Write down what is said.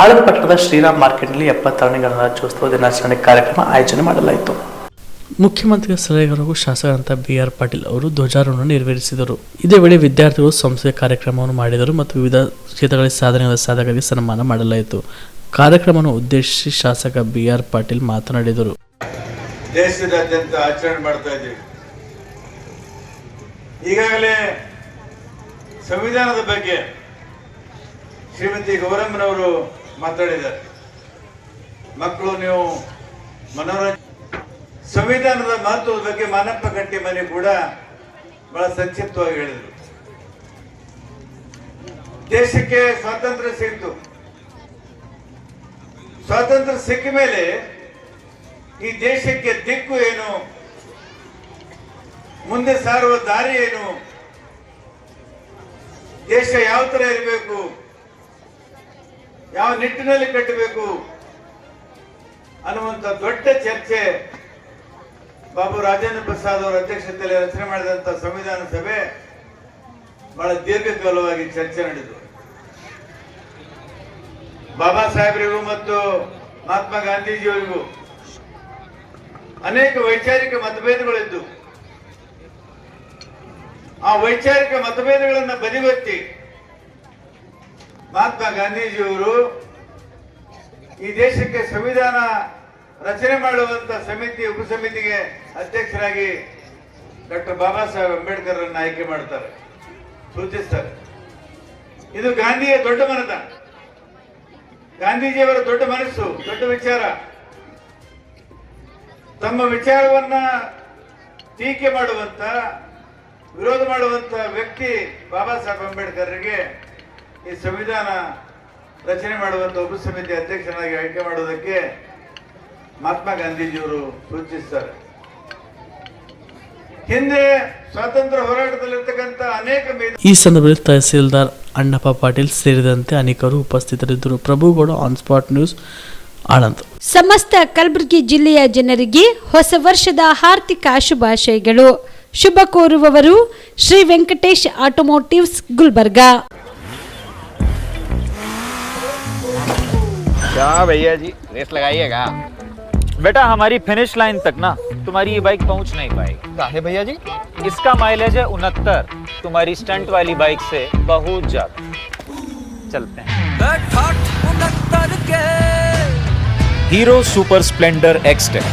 ಆಳಂದ ಪಟ್ಟಣದ ಶ್ರೀರಾಮ್ ಮಾರ್ಕೆಟ್ನಲ್ಲಿ 76ನೇ ಗಣರಾಜ್ಯೋತ್ಸವ ದಿನಾಚರಣೆ ಕಾರ್ಯಕ್ರಮ ಆಯೋಜನೆ ಮಾಡಲಾಯಿತು. ಮುಖ್ಯಮಂತ್ರಿಗಳ ಸಲಹೆಗಾರರು ಶಾಸಕರಂತ BR ಪಾಟೀಲ್ ಅವರು ಧ್ವಜಾರೋಹಣ ನೆರವೇರಿಸಿದರು. ಇದೇ ವೇಳೆ ವಿದ್ಯಾರ್ಥಿಗಳು ಸಂಸ್ಥೆಯ ಕಾರ್ಯಕ್ರಮವನ್ನು ಮಾಡಿದರು ಮತ್ತು ವಿವಿಧ ಕ್ಷೇತ್ರಗಳಲ್ಲಿ ಸಾಧನೆಗಳ ಸಾಧಕರಿಗೆ ಸನ್ಮಾನ ಮಾಡಲಾಯಿತು. ಕಾರ್ಯಕ್ರಮವನ್ನು ಉದ್ದೇಶಿಸಿ ಶಾಸಕ BR ಪಾಟೀಲ್ ಮಾತನಾಡಿದರು. ದೇಶದಾದ್ಯಂತ ಆಚರಣೆ ಮಾಡ್ತಾ ಇದ್ದೀವಿ. ಈಗಾಗಲೇ ಸಂವಿಧಾನದ ಬಗ್ಗೆ ಶ್ರೀಮತಿ ಗೌರಮ್ಮನವರು ಮಾತಾಡಿದ್ದಾರೆ. ಮಕ್ಕಳು ನೀವು ಸಂವಿಧಾನದ ಮಹತ್ವದ ಬಗ್ಗೆ ಮಾನಪ್ಪ ಕಟ್ಟಿಮನಿ ಕೂಡ ಬಹಳ ಸಂಕ್ಷಿಪ್ತವಾಗಿ ಹೇಳಿದರು. ದೇಶಕ್ಕೆ ಸ್ವಾತಂತ್ರ್ಯ ಸಿಕ್ತು. ಸ್ವಾತಂತ್ರ್ಯ ಸಿಕ್ಕ ಮೇಲೆ ಈ ದೇಶಕ್ಕೆ ದಿಕ್ಕು ಏನು, ಮುಂದೆ ಸಾರುವ ದಾರಿ ಏನು, ದೇಶ ಯಾವ ತರ ಇರಬೇಕು, ಯಾವ ನಿಟ್ಟಿನಲ್ಲಿ ಕಟ್ಟಬೇಕು ಅನ್ನುವಂತ ದೊಡ್ಡ ಚರ್ಚೆ ಬಾಬು ರಾಜೇಂದ್ರ ಪ್ರಸಾದ್ ಅವರ ಅಧ್ಯಕ್ಷತೆಯಲ್ಲಿ ರಚನೆ ಮಾಡಿದಂತ ಸಂವಿಧಾನ ಸಭೆ ಬಹಳ ದೀರ್ಘಕಾಲವಾಗಿ ಚರ್ಚೆ ನಡೆದು ಬಾಬಾ ಸಾಹೇಬರಿಗೂ ಮತ್ತು ಮಹಾತ್ಮ ಗಾಂಧೀಜಿಯವರಿಗೂ ಅನೇಕ ವೈಚಾರಿಕ ಮತಭೇದಗಳಿದ್ದು ಆ ವೈಚಾರಿಕ ಮತಭೇದಗಳನ್ನು ಬದಿಗೊತ್ತಿ ಮಹಾತ್ಮ ಗಾಂಧೀಜಿಯವರು ಈ ದೇಶಕ್ಕೆ ಸಂವಿಧಾನ ರಚನೆ ಮಾಡುವಂತ ಸಮಿತಿ ಉಪಸಮಿತಿಗೆ ಅಧ್ಯಕ್ಷರಾಗಿ ಡಾಕ್ಟರ್ ಬಾಬಾ ಸಾಹೇಬ್ ಅಂಬೇಡ್ಕರ್ ಅನ್ನು ಆಯ್ಕೆ ಮಾಡ್ತಾರೆ, ಸೂಚಿಸ್ತಾರೆ. ಇದು ಗಾಂಧಿಯ ದೊಡ್ಡ ಮನದ, ಗಾಂಧೀಜಿಯವರ ದೊಡ್ಡ ಮನಸ್ಸು, ದೊಡ್ಡ ವಿಚಾರ. ತಮ್ಮ ವಿಚಾರವನ್ನ ಟೀಕೆ ಮಾಡುವಂತ, ವಿರೋಧ ಮಾಡುವಂತ ವ್ಯಕ್ತಿ ಬಾಬಾ ಸಾಹೇಬ್ ಅಂಬೇಡ್ಕರ್ಗೆ ಈ ಸಂವಿಧಾನ ರಚನೆ ಮಾಡುವಂತ ಉಪಸಮಿತಿ ಅಧ್ಯಕ್ಷನಾಗಿ ಆಯ್ಕೆ ಮಾಡುವುದಕ್ಕೆ ಮಹಾತ್ಮ ಗಾಂಧೀಜಿಯವರು ಸೂಚಿಸ್ತಾರೆ. ಹಿಂದೆ ಸ್ವಾತಂತ್ರ್ಯ ಹೋರಾಟದಲ್ಲಿರ್ತಕ್ಕಂಥ ಅನೇಕ ಈ ಸಂದರ್ಭದಲ್ಲಿ ತಹಸೀಲ್ದಾರ್ ಅಣ್ಣಪ್ಪ ಪಾಟೀಲ್ ಸೇರಿದಂತೆ ಅನೇಕರು ಉಪಸ್ಥಿತರಿದ್ದರು. Prabhugouda, on spot news, Aland. ಸಮಸ್ತ ಕಲಬುರಗಿ ಜಿಲ್ಲೆಯ ಜನರಿಗೆ ಹೊಸ ವರ್ಷದ ಹಾರ್ದಿಕ ಶುಭಾಶಯಗಳು. ಶುಭ ಕೋರುವವರು ಶ್ರೀ ವೆಂಕಟೇಶ್ ಆಟೋಮೋಟಿವ್ಸ್, ಗುಲ್ಬರ್ಗಾ. क्या भैया जी, रेस लगाइएगा? बेटा हमारी फिनिश लाइन तक ना तुम्हारी ये बाइक पहुंच नहीं पाएगी। काहे भैया जी? इसका माइलेज है 69, तुम्हारी स्टंट वाली बाइक से बहुत ज्यादा। चलते हैं। Hero super Splendor XTEC